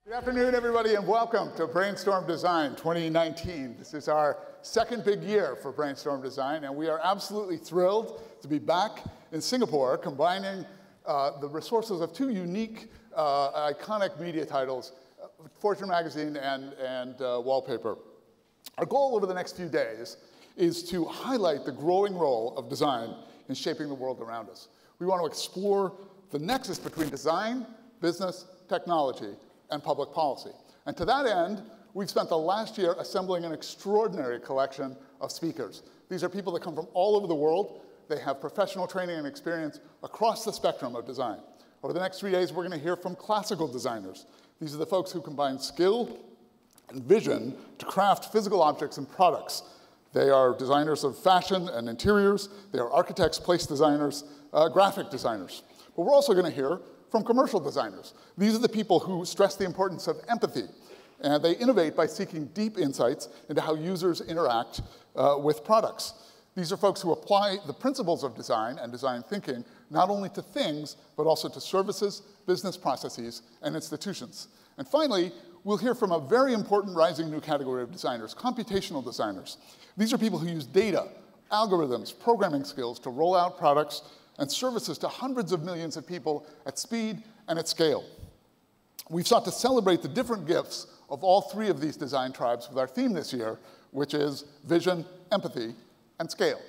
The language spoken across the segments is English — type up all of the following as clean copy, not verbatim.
Good afternoon, everybody, and welcome to Brainstorm Design 2019. This is our second big year for Brainstorm Design, and we are absolutely thrilled to be back in Singapore, combining the resources of two unique, iconic media titles, Fortune Magazine and Wallpaper. Our goal over the next few days is to highlight the growing role of design in shaping the world around us. We want to explore the nexus between design, business, technology, and public policy. And to that end, we've spent the last year assembling an extraordinary collection of speakers. These are people that come from all over the world. They have professional training and experience across the spectrum of design. Over the next 3 days, we're going to hear from classical designers. These are the folks who combine skill and vision to craft physical objects and products. They are designers of fashion and interiors. They are architects, place designers, graphic designers. But we're also going to hear from commercial designers. These are the people who stress the importance of empathy, and they innovate by seeking deep insights into how users interact with products. These are folks who apply the principles of design and design thinking not only to things, but also to services, business processes, and institutions. And finally, we'll hear from a very important rising new category of designers, computational designers. These are people who use data, algorithms, programming skills to roll out products and services to hundreds of millions of people at speed and at scale. We've sought to celebrate the different gifts of all three of these design tribes with our theme this year, which is vision, empathy, and scale.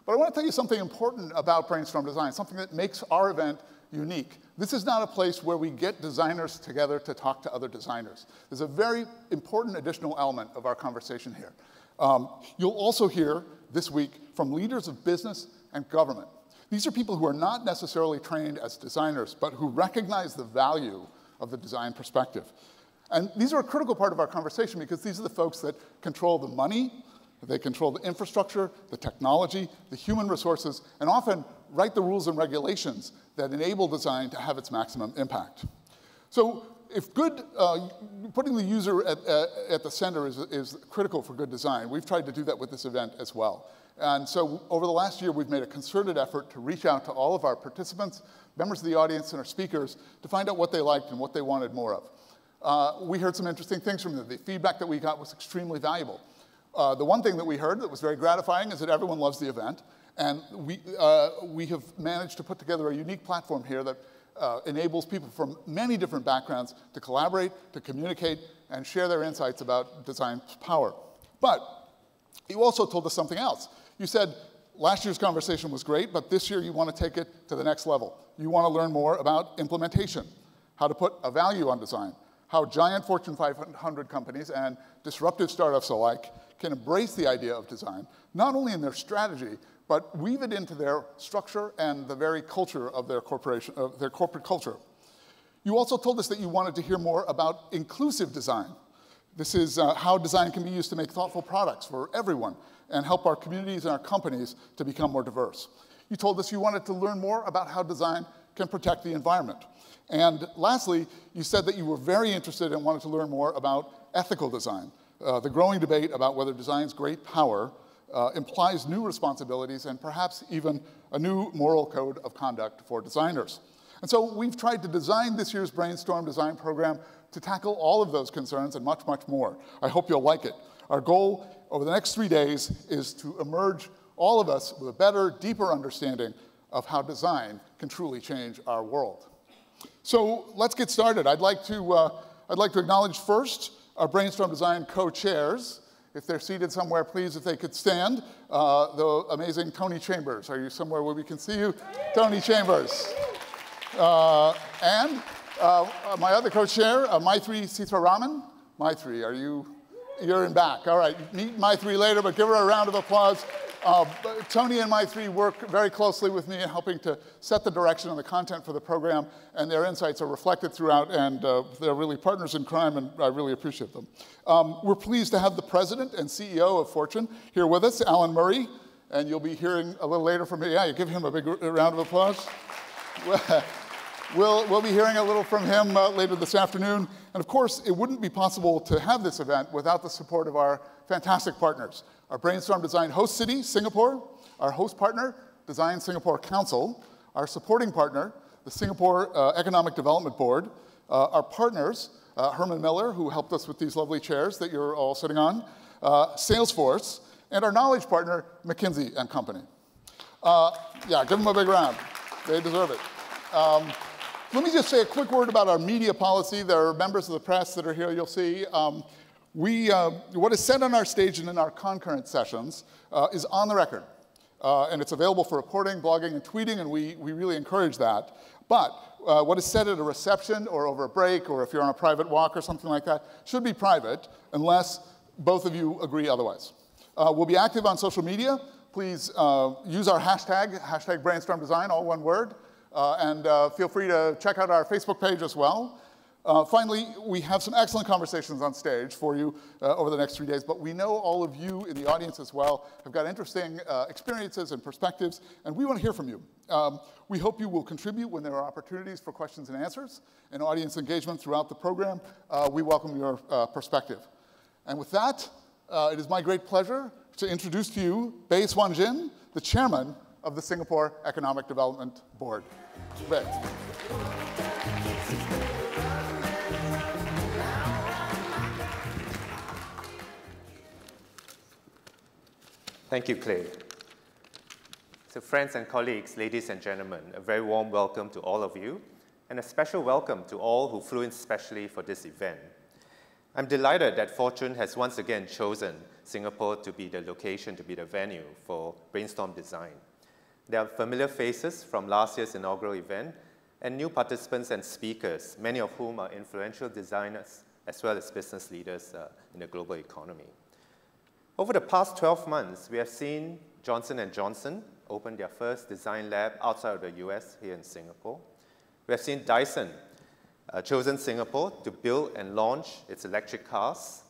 But I want to tell you something important about Brainstorm Design, something that makes our event unique. This is not a place where we get designers together to talk to other designers. There's a very important additional element of our conversation here. You'll also hear this week from leaders of business and government. These are people who are not necessarily trained as designers, but who recognize the value of the design perspective. And these are a critical part of our conversation because these are the folks that control the money, they control the infrastructure, the technology, the human resources, and often write the rules and regulations that enable design to have its maximum impact. So if putting the user at the center is critical for good design, we've tried to do that with this event as well. And so over the last year, we've made a concerted effort to reach out to all of our participants, members of the audience, and our speakers to find out what they liked and what they wanted more of. We heard some interesting things from them. The feedback that we got was extremely valuable. The one thing that we heard that was very gratifying is that everyone loves the event. And we have managed to put together a unique platform here that enables people from many different backgrounds to collaborate, to communicate, and share their insights about design's power. But you also told us something else. You said last year's conversation was great, but this year you want to take it to the next level. You want to learn more about implementation, how to put a value on design, how giant Fortune 500 companies and disruptive startups alike can embrace the idea of design, not only in their strategy, but weave it into their structure and the very culture of their corporation, of their corporate culture. You also told us that you wanted to hear more about inclusive design. This is how design can be used to make thoughtful products for everyone and help our communities and our companies to become more diverse. You told us you wanted to learn more about how design can protect the environment. And lastly, you said that you were very interested and wanted to learn more about ethical design, the growing debate about whether design's great power implies new responsibilities and perhaps even a new moral code of conduct for designers. And so we've tried to design this year's Brainstorm Design program to tackle all of those concerns and much, much more. I hope you'll like it. Our goal over the next 3 days is to emerge, all of us, with a better, deeper understanding of how design can truly change our world. So let's get started. I'd like to acknowledge first our Brainstorm Design co-chairs. If they're seated somewhere, please, if they could stand. The amazing Tony Chambers. Are you somewhere where we can see you? Tony Chambers. And my other co-chair, Maithri Sitharaman. Maithri, you're in back. All right, meet Maithri later, but give her a round of applause. Tony and Maithri work very closely with me in helping to set the direction and the content for the program, and their insights are reflected throughout, and they're really partners in crime, and I really appreciate them. We're pleased to have the president and CEO of Fortune here with us, Alan Murray, and you'll be hearing a little later from me. Yeah, you give him a big round of applause. We'll be hearing a little from him later this afternoon. And of course, it wouldn't be possible to have this event without the support of our fantastic partners. Our Brainstorm Design host city, Singapore, our host partner, Design Singapore Council, our supporting partner, the Singapore Economic Development Board, our partners, Herman Miller, who helped us with these lovely chairs that you're all sitting on, Salesforce, and our knowledge partner, McKinsey & Company. Yeah, give them a big round. They deserve it. Let me just say a quick word about our media policy. There are members of the press that are here, you'll see. What is said on our stage and in our concurrent sessions is on the record. And it's available for reporting, blogging, and tweeting, and we really encourage that. But what is said at a reception or over a break or if you're on a private walk or something like that should be private unless both of you agree otherwise. We'll be active on social media. Please use our hashtag #BrainstormDesign, all one word. And feel free to check out our Facebook page as well. Finally, we have some excellent conversations on stage for you over the next 3 days, but we know all of you in the audience as well have got interesting experiences and perspectives, and we want to hear from you. We hope you will contribute when there are opportunities for questions and answers and audience engagement throughout the program. We welcome your perspective. And with that, it is my great pleasure to introduce to you Bei Swan Jin, the chairman of the Singapore Economic Development Board. Bei. Thank you, Clay. So friends and colleagues, ladies and gentlemen, a very warm welcome to all of you, and a special welcome to all who flew in specially for this event. I'm delighted that Fortune has once again chosen Singapore to be the location, to be the venue for Brainstorm Design. There are familiar faces from last year's inaugural event, and new participants and speakers, many of whom are influential designers, as well as business leaders in the global economy. Over the past 12 months, we have seen Johnson & Johnson open their first design lab outside of the US here in Singapore. We have seen Dyson chosen Singapore to build and launch its electric cars.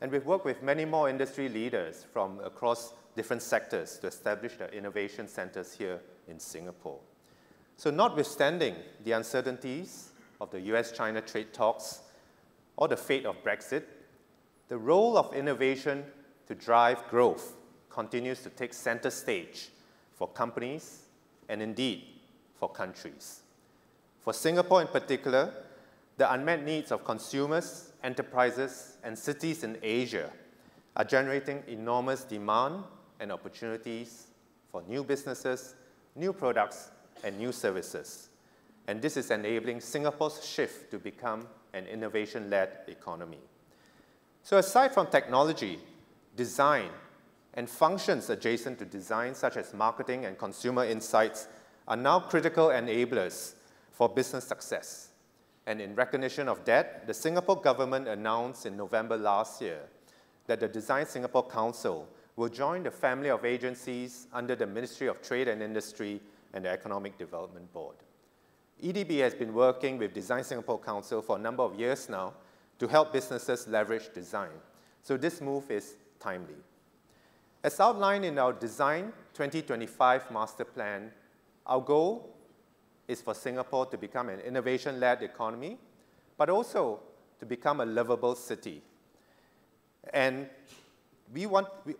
And we've worked with many more industry leaders from across different sectors to establish their innovation centers here in Singapore. So notwithstanding the uncertainties of the US-China trade talks or the fate of Brexit, the role of innovation to drive growth continues to take center stage for companies and indeed for countries. For Singapore in particular, the unmet needs of consumers, enterprises, and cities in Asia are generating enormous demand and opportunities for new businesses, new products, and new services. And this is enabling Singapore's shift to become an innovation-led economy. So aside from technology, design, and functions adjacent to design, such as marketing and consumer insights, are now critical enablers for business success. And in recognition of that, the Singapore government announced in November last year that the Design Singapore Council will join the family of agencies under the Ministry of Trade and Industry and the Economic Development Board. EDB has been working with Design Singapore Council for a number of years now to help businesses leverage design. So this move is timely. As outlined in our Design 2025 Master Plan, our goal is for Singapore to become an innovation-led economy, but also to become a livable city. And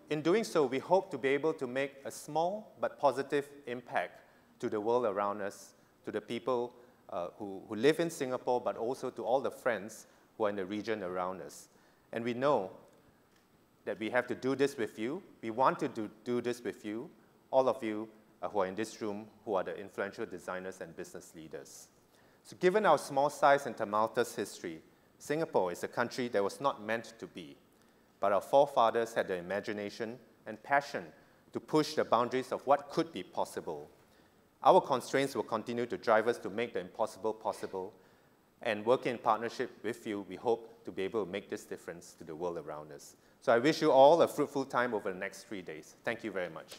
in doing so, we hope to be able to make a small but positive impact to the world around us, to the people who live in Singapore, but also to all the friends who are in the region around us. And we know that we have to do this with you. We want to do this with you, all of you who are in this room, who are the influential designers and business leaders. So given our small size and tumultuous history, Singapore is a country that was not meant to be, but our forefathers had the imagination and passion to push the boundaries of what could be possible. Our constraints will continue to drive us to make the impossible possible, and working in partnership with you, we hope to be able to make this difference to the world around us. So I wish you all a fruitful time over the next 3 days. Thank you very much.